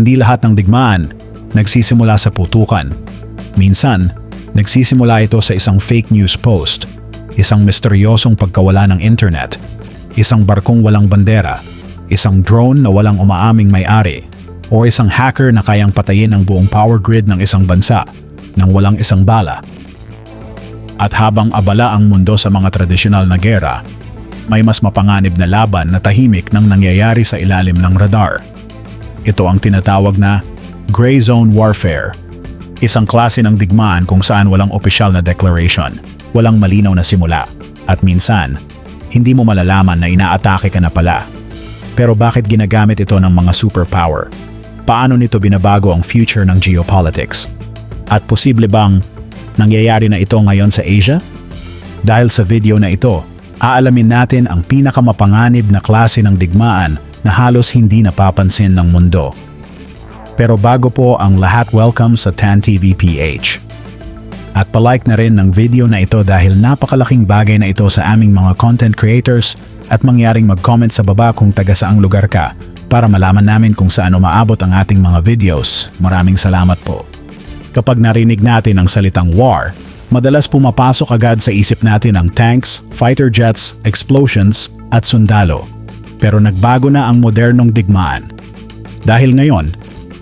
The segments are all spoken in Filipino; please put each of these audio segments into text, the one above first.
Hindi lahat ng digmaan nagsisimula sa putukan. Minsan, nagsisimula ito sa isang fake news post, isang misteryosong pagkawala ng internet, isang barkong walang bandera, isang drone na walang umaaming may-ari, o isang hacker na kayang patayin ang buong power grid ng isang bansa nang walang isang bala. At habang abala ang mundo sa mga tradisyonal na gera, may mas mapanganib na laban na tahimik nang nangyayari sa ilalim ng radar. Ito ang tinatawag na gray zone warfare, isang klase ng digmaan kung saan walang opisyal na declaration, walang malinaw na simula, at minsan, hindi mo malalaman na inaatake ka na pala. Pero bakit ginagamit ito ng mga superpower? Paano nito binabago ang future ng geopolitics? At posible bang nangyayari na ito ngayon sa Asia? Dahil sa video na ito, aalamin natin ang pinakamapanganib na klase ng digmaan na halos hindi napapansin ng mundo. Pero bago po ang lahat, welcome sa Tan TV PH. At palike na rin ng video na ito dahil napakalaking bagay na ito sa aming mga content creators at mangyaring mag-comment sa baba kung taga saang lugar ka para malaman namin kung saan umaabot ang ating mga videos. Maraming salamat po. Kapag narinig natin ang salitang war, madalas pumapasok agad sa isip natin ang tanks, fighter jets, explosions, at sundalo. Pero nagbago na ang modernong digmaan. Dahil ngayon,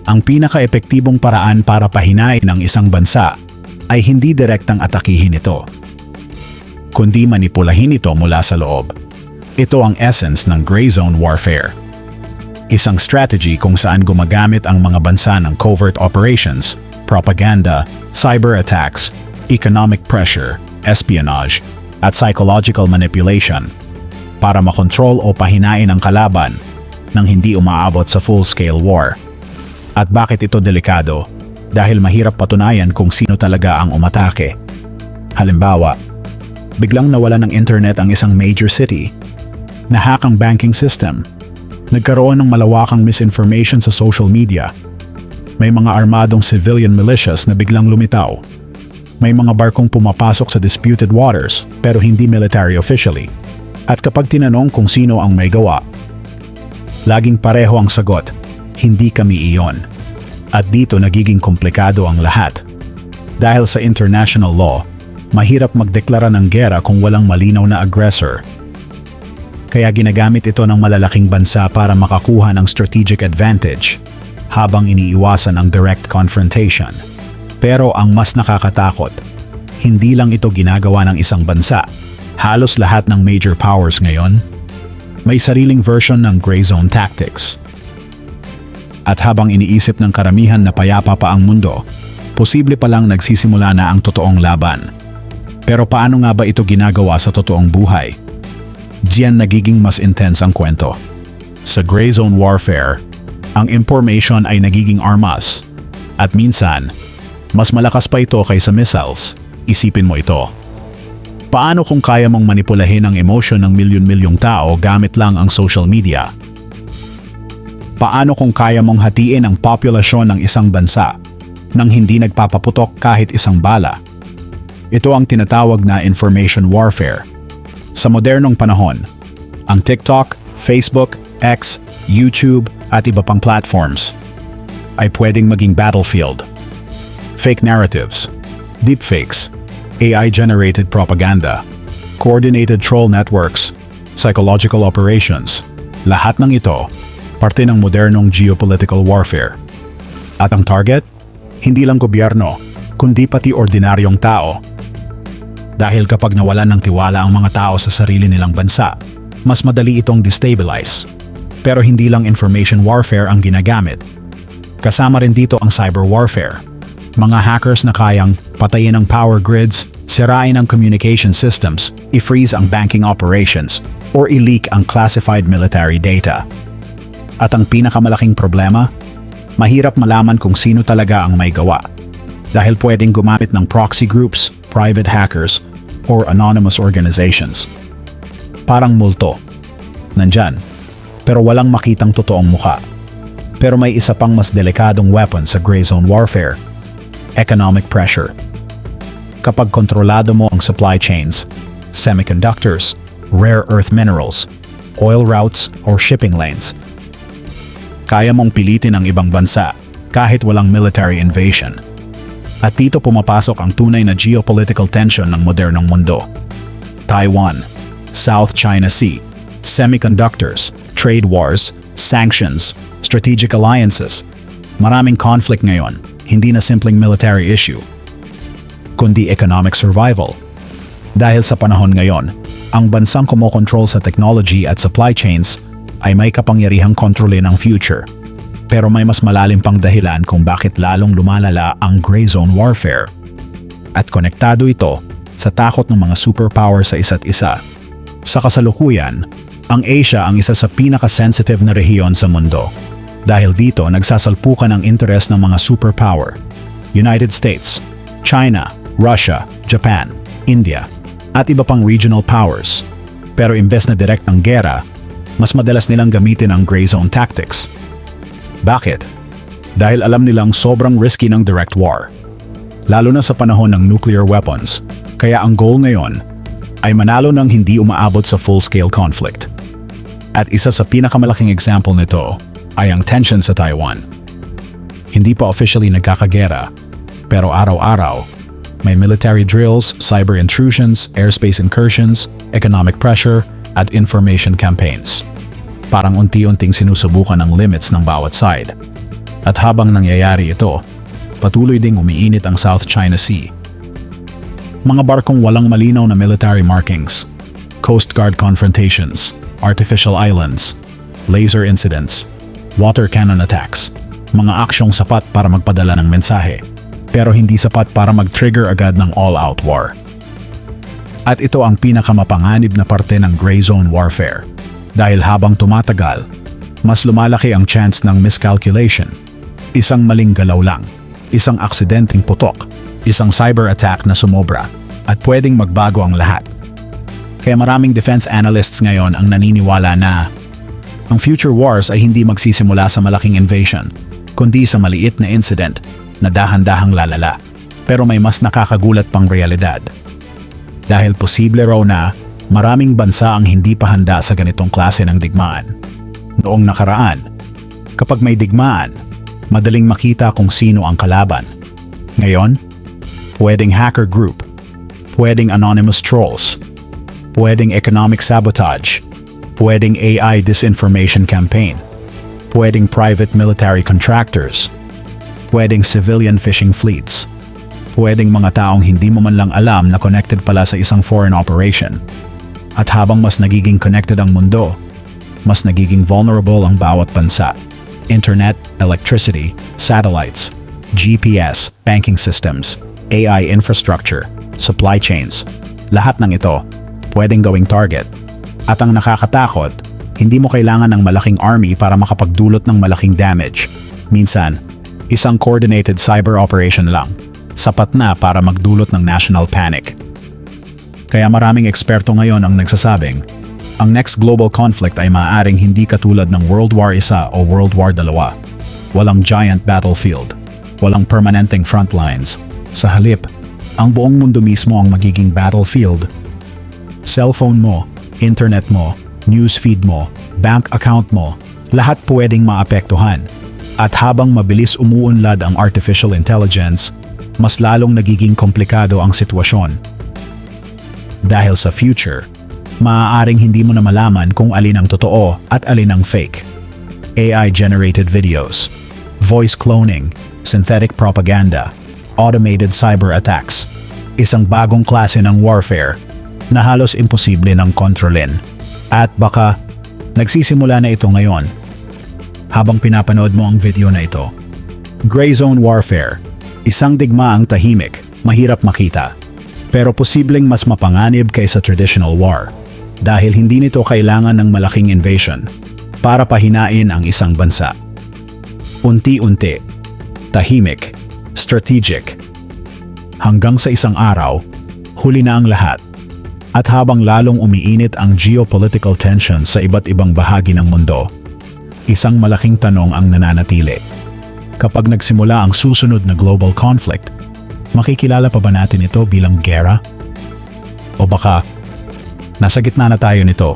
ang pinaka-epektibong paraan para pahinain ng isang bansa ay hindi direktang atakihin ito, kundi manipulahin ito mula sa loob. Ito ang essence ng gray zone warfare. Isang strategy kung saan gumagamit ang mga bansa ng covert operations, propaganda, cyber attacks, economic pressure, espionage, at psychological manipulation para makontrol o pahinain ang kalaban nang hindi umaabot sa full-scale war. At bakit ito delikado? Dahil mahirap patunayan kung sino talaga ang umatake. Halimbawa, biglang nawala ng internet ang isang major city, nahack ang banking system, nagkaroon ng malawakang misinformation sa social media, may mga armadong civilian militias na biglang lumitaw, may mga barkong pumapasok sa disputed waters pero hindi military officially. At kapag tinanong kung sino ang may gawa, laging pareho ang sagot, hindi kami iyon. At dito nagiging komplikado ang lahat. Dahil sa international law, mahirap magdeklara ng gera kung walang malinaw na aggressor. Kaya ginagamit ito ng malalaking bansa para makakuha ng strategic advantage habang iniiwasan ang direct confrontation. Pero ang mas nakakatakot, hindi lang ito ginagawa ng isang bansa. Halos lahat ng major powers ngayon may sariling version ng gray zone tactics. At habang iniisip ng karamihan na payapa pa ang mundo, posible palang nagsisimula na ang totoong laban. Pero paano nga ba ito ginagawa sa totoong buhay? Diyan nagiging mas intense ang kwento. Sa gray zone warfare, ang information ay nagiging armas. At minsan, mas malakas pa ito kaysa missiles. Isipin mo ito. Paano kung kaya mong manipulahin ang emosyon ng milyon-milyong tao gamit lang ang social media? Paano kung kaya mong hatiin ang populasyon ng isang bansa nang hindi nagpapaputok kahit isang bala? Ito ang tinatawag na information warfare. Sa modernong panahon, ang TikTok, Facebook, X, YouTube at iba pang platforms ay pwedeng maging battlefield. Fake narratives, deepfakes, AI-generated propaganda, coordinated troll networks, psychological operations, lahat ng ito parte ng modernong geopolitical warfare. At ang target? Hindi lang gobyerno, kundi pati ordinaryong tao. Dahil kapag nawalan ng tiwala ang mga tao sa sarili nilang bansa, mas madali itong destabilize. Pero hindi lang information warfare ang ginagamit. Kasama rin dito ang cyber warfare. Mga hackers na kayang patayin ang power grids, sirain ang communication systems, i-freeze ang banking operations, or i-leak ang classified military data. At ang pinakamalaking problema, mahirap malaman kung sino talaga ang may gawa. Dahil pwedeng gumamit ng proxy groups, private hackers, or anonymous organizations. Parang multo. Nandyan, pero walang makitang totoong mukha. Pero may isa pang mas delikadong weapon sa gray zone warfare: economic pressure. Kapag kontrolado mo ang supply chains, semiconductors, rare earth minerals, oil routes, or shipping lanes, kaya mong pilitin ang ibang bansa kahit walang military invasion. At dito pumapasok ang tunay na geopolitical tension ng modernong mundo. Taiwan, South China Sea, semiconductors, trade wars, sanctions, strategic alliances. Maraming conflict ngayon, hindi na simpleng military issue, kundi economic survival. Dahil sa panahon ngayon, ang bansang kumokontrol sa technology at supply chains ay may kapangyarihang kontrolin ang future. Pero may mas malalim pang dahilan kung bakit lalong lumalala ang gray zone warfare. At konektado ito sa takot ng mga superpower sa isa't isa. Sa kasalukuyan, ang Asia ang isa sa pinaka-sensitive na rehiyon sa mundo. Dahil dito nagsasalpukan ang interes ng mga superpower. United States, China, Russia, Japan, India, at iba pang regional powers. Pero imbes na direct ng gera, mas madalas nilang gamitin ang gray zone tactics. Bakit? Dahil alam nilang sobrang risky ng direct war. Lalo na sa panahon ng nuclear weapons. Kaya ang goal ngayon ay manalo ng hindi umaabot sa full-scale conflict. At isa sa pinakamalaking example nito ay ang tension sa Taiwan. Hindi pa officially nagkakagera, pero araw-araw may military drills, cyber intrusions, airspace incursions, economic pressure, at information campaigns. Parang unti-unting sinusubukan ang limits ng bawat side. At habang nangyayari ito, patuloy ding umiinit ang South China Sea. Mga barkong walang malinaw na military markings, Coast Guard confrontations, artificial islands, laser incidents, water cannon attacks, mga aksyong sapat para magpadala ng mensahe, pero hindi sapat para mag-trigger agad ng all-out war. At ito ang pinakamapanganib na parte ng gray zone warfare. Dahil habang tumatagal, mas lumalaki ang chance ng miscalculation. Isang maling galaw lang, isang aksidenteng putok, isang cyber attack na sumobra, at pwedeng magbago ang lahat. Kaya maraming defense analysts ngayon ang naniniwala na ang future wars ay hindi magsisimula sa malaking invasion, kundi sa maliit na incident na dahan-dahang lalala, pero may mas nakakagulat pang realidad. Dahil posible raw na maraming bansa ang hindi pa handa sa ganitong klase ng digmaan. Noong nakaraan, kapag may digmaan, madaling makita kung sino ang kalaban. Ngayon, pwedeng hacker group, pwedeng anonymous trolls, pwedeng economic sabotage, pwedeng AI disinformation campaign, pwedeng private military contractors, pwedeng civilian fishing fleets, pwedeng mga taong hindi mo man lang alam na connected pala sa isang foreign operation. At habang mas nagiging connected ang mundo, mas nagiging vulnerable ang bawat bansa. Internet, electricity, satellites, GPS, banking systems, AI infrastructure, supply chains, lahat ng ito pwedeng gawing target. At ang nakakatakot, hindi mo kailangan ng malaking army para makapagdulot ng malaking damage. Minsan, isang coordinated cyber operation lang, sapat na para magdulot ng national panic. Kaya maraming eksperto ngayon ang nagsasabing, ang next global conflict ay maaaring hindi katulad ng World War I o World War II. Walang giant battlefield, walang permanenteng front lines. Sa halip, ang buong mundo mismo ang magiging battlefield. Cellphone mo, internet mo, newsfeed mo, bank account mo, lahat pwedeng maapektuhan. At habang mabilis umuunlad ang artificial intelligence, mas lalong nagiging komplikado ang sitwasyon. Dahil sa future, maaaring hindi mo na malaman kung alin ang totoo at alin ang fake. AI-generated videos, voice cloning, synthetic propaganda, automated cyber attacks, isang bagong klase ng warfare na halos imposible ng kontrolin. At baka, nagsisimula na ito ngayon. Habang pinapanood mo ang video na ito. Gray zone warfare, isang digmaang tahimik, mahirap makita. Pero posibleng mas mapanganib kaysa traditional war dahil hindi nito kailangan ng malaking invasion para pahinain ang isang bansa. Unti-unti, tahimik, strategic. Hanggang sa isang araw, huli na ang lahat. At habang lalong umiinit ang geopolitical tension sa iba't ibang bahagi ng mundo, isang malaking tanong ang nananatili. Kapag nagsimula ang susunod na global conflict, makikilala pa ba natin ito bilang gera? O baka, nasa gitna na tayo nito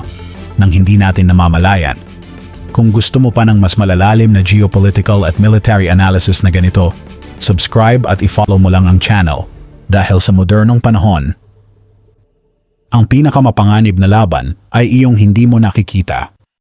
nang hindi natin namamalayan Kung gusto mo pa ng mas malalalim na geopolitical at military analysis na ganito, subscribe at i-follow mo lang ang channel dahil sa modernong panahon, ang pinakamapanganib na laban ay iyong hindi mo nakikita.